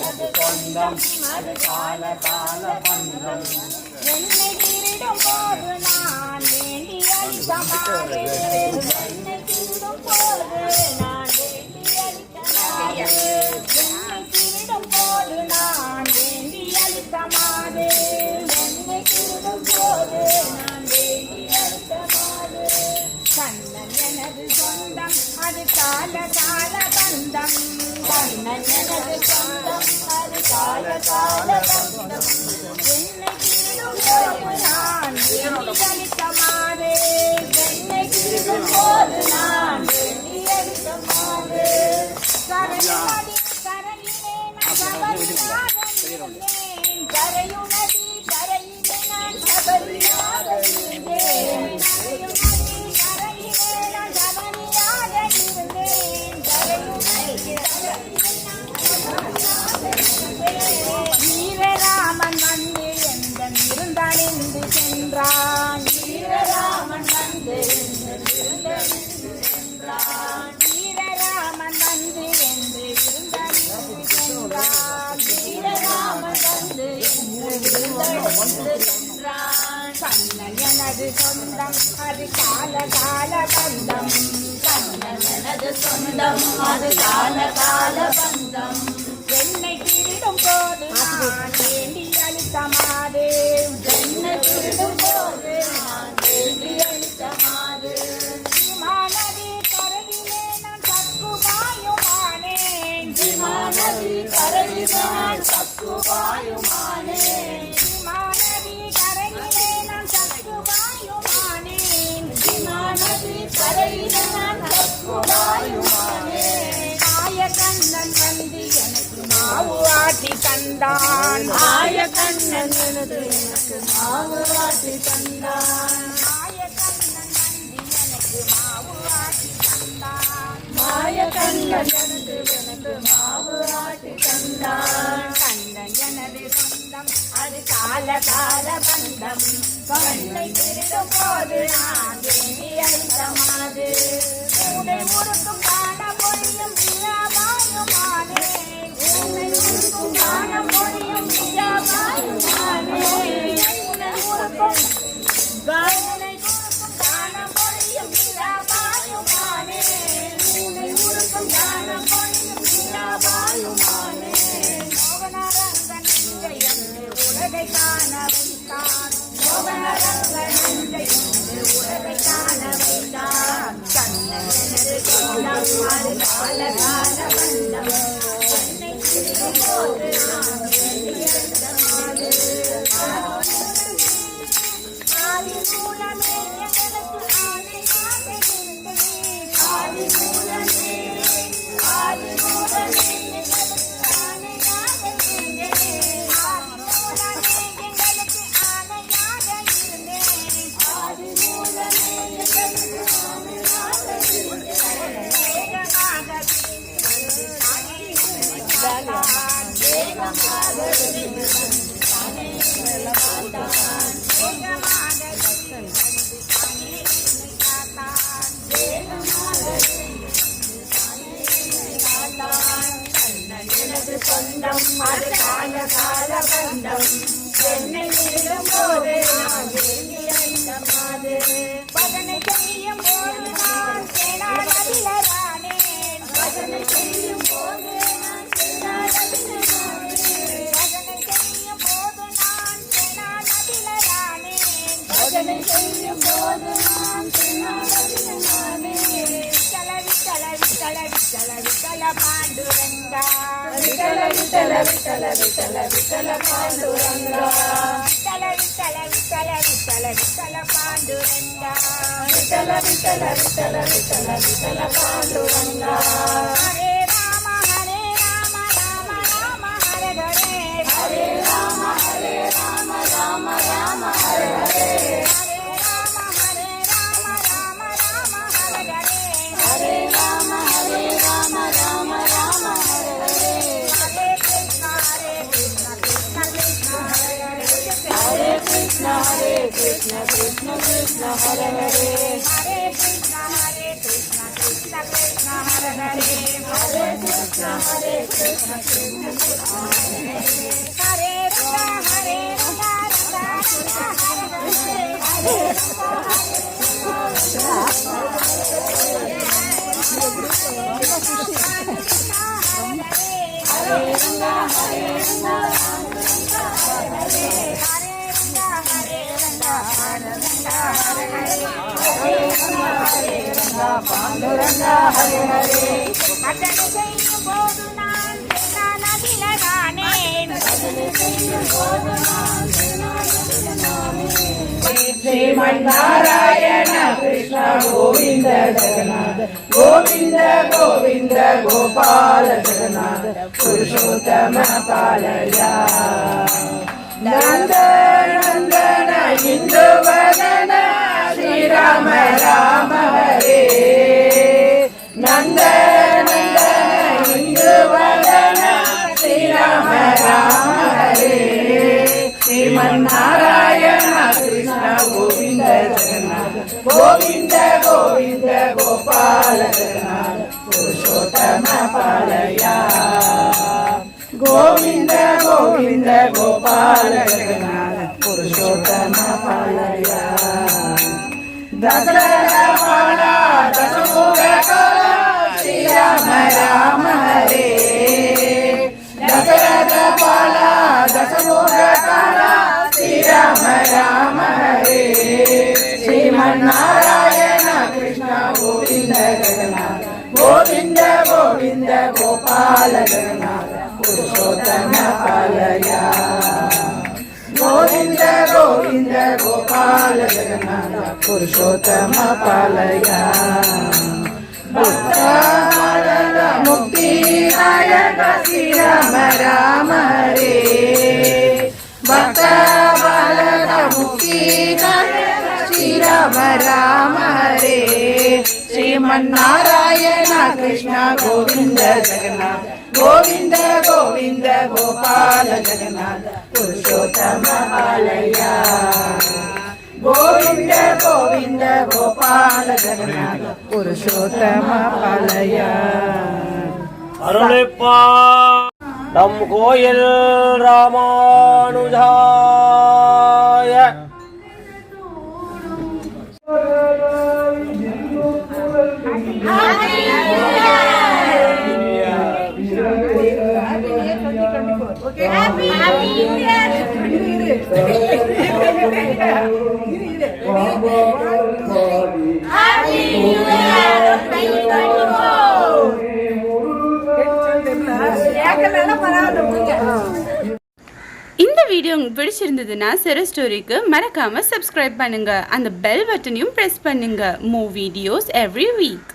சொந்தம் அது கால கால பந்தம். என்னை திருடும் போது நான் வேண்டி அளித்த மாடு, என்னை திருடும் போது நான் வேண்டி அளித்த மாடு, என்னை திருடும் போது நான் வேண்டி அளித்த மாடு, என்னை திருடும் போது நான் வேண்டி அளித்த மாடு. கண்ணன் எனது சொந்தம் அது கால கால பந்தம், கண்ணன் எனது சொந்தம் அது கால கால பந்தம். என்னை திருடும் போது நான் வேண்டி அளித்த மாடு, என்னை திருடும் போது நான் வேண்டி அளித்த மாடு. கரையுனதி கரையிலே நான் சபரியாக இருந்தேன், கரையுனதி கரையிலே நான் சபரியாக இருந்தேன், கரையுனதி கரையிலே நான் சபரியாக இருந்தேன், கரையுனதி கரையிலே நான் சபரியாக இருந்தேன். வீரராமன் வந்து எந்தன் இருந்தான் என்று சென்றான், வீரராமன் வந்து எந்தன் இருந்தான் என்று சென்றான், வீரராமன் வந்து என்று இருந்தான் என்று சென்றான், வீரராமன் வந்து என்று இருந்தான் என்று சென்றான். கண்ணன் எனது சொந்தம் அது கால கால பந்தம், கண்ணன் எனது சொந்தம் அது கால கால பந்தம். என்னை திருடும் போது நான் வேண்டி அளித்த மாடு, என்னை திருடும் போது நான் வேண்டி அளித்த மாடு. விமானதி கரையிலே நான் சக்கு பாயுமானேன், விமானதி கரையிலே நான் சக்கு பாயுமானேன், விமானதி கரையிலே நான் சக்கு பாயுமானேன், விமானதி கரையிலே நான் சக்கு பாயுமானேன். ஆயக்கண்ணன் வந்து எனக்கு மாவு ஆட்டி தந்தான், ஆயக்கண்ணன் வந்து எனக்கு மாவு ஆட்டி தந்தான், ஆயக்கண்ணன் வந்து எனக்கு மாவு ஆட்டி தந்தான், ஆயக்கண்ணன் வந்து எனக்கு மாவு ஆட்டி தந்தான். கண்ணன் எனது சொந்தம் அது கால கால பந்தம், கண்ணை திருடும் போது நான் வேண்டி அளித்த மாடு, உன்னை முறுக்கும் காண பொழியும் விழாவாயுமானே, உன்னை முறுக்கும் காண பொழியும் விழாவாயுமானே, உன்னை முறுக்கும் காணனை முறுக்கும் காண பொழியும் விழாவாயுமானே, உன்னை முறுக்கும் காண பொழியும் விழாவாயுமானே. மோகனரங்கன் நெஞ்சை என்று உலகை காண வைத்தான், மோகனரங்கன் நெஞ்சை என்று உலகை காண வைத்தான். கண்ணன் எனது சொந்தம் அது கால கால பந்தம், என்னை திருடும் போது நான் வேண்டி அளித்த மாடு. ஆதி மூலமே எனக்கு ஆணையாக இருந்தேன், ஆதி மூலமே ஆதி மூலமே எங்களுக்கு ஆணையாக இருந்தேன், ஆதி மூலமே எங்களுக்கு ஆணையாக இருந்தேன், ஆதி மூலமே எங்களுக்கு ஆணையாக இருந்தேன். வேகமாக வேகமாக சொந்தம் அது கால கால பந்தம், என்னை திருடும் போது நான் வேண்டி அளித்த மாடு. பஜனை செய்யும் போது நான் சேனாதிபதியானேன், பஜனை செய்யும் போது நான் சேனாதிபதியானேன், பஜனை செய்யும் போது நான் சேனாதிபதியானேன், பஜனை செய்யும் போது நான் சேனாதிபதியானேன். விட்டல விட்டல விட்டல விட்டல விட்டல பாண்டுரங்கா, விட்டல விட்டல விட்டல விட்டல விட்டல பாண்டுரங்கா, விட்டல விட்டல விட்டல விட்டல விட்டல பாண்டுரங்கா, விட்டல விட்டல விட்டல விட்டல விட்டல Panduranga. Hare Rama Rama Rama Hare Hare, Hare Rama Rama Rama Hare Hare, Hare Rama Rama Rama Hare Hare, Hare Rama Rama Rama Hare Hare. Hare Krishna Krishna Krishna Hare Hare, Hare Krishna Krishna Krishna Hare Hare, Hare Krishna Krishna Krishna Hare Hare, Hare Krishna Hare Krishna Krishna Krishna Hare Hare Ranga Ranga Krishna Hare Hare Hare Ranga Hare Panduranga Hare Hare Adana Seyum Bodu Nan Nana Dilagane Adana Seyum Bodu Nan Nana Dilagane Sriman Narayana Krishna Govinda Jagannath Govinda Govinda Gopala Jagannath Purushottama Palaya Nandana Induvadana Shri Rama Rama Hare Nandana Induvadana Shri Rama Rama Hare Sriman Narayana Krishna Govinda Jagannath Govinda Govinda Gopala Jagannath Purushottama Palaya Govinda Govinda Gopala Jagannath Purushottama Palaya Dasarata Pala Dasamukha Kala Shri Rama Rama Hare Dasarata Pala Dasamukha Kala Shri Rama Rama Hare Sriman Narayana Krishna Govinda Jagannath Govinda Govinda Gopala Jagannath Purushottama Palaya Govinda Govinda Gopala Jagannath Purushottama Palaya Bhakta Malala Mukti Nayaka Shri Rama Rama Hare Bhakta Malala Mukti Nayaka Shri Rama Rama Hare Sriman Narayana Krishna Govinda Jagannath Govinda Govinda Gopala Jagannath Purushottama Palaya Govinda Govinda Gopala Jagannath Purushottama Palaya அருளிப்பா நம் கோயில் ராமானுஜாய இந்த video உங்களுக்கு பிடிச்சிருந்ததுன்னா செரு ஸ்டோரிக்கு மறக்காம subscribe பண்ணுங்க அந்த bell பட்டனையும் பிரஸ் பண்ணுங்க மூ வீடியோஸ் எவ்ரி வீக்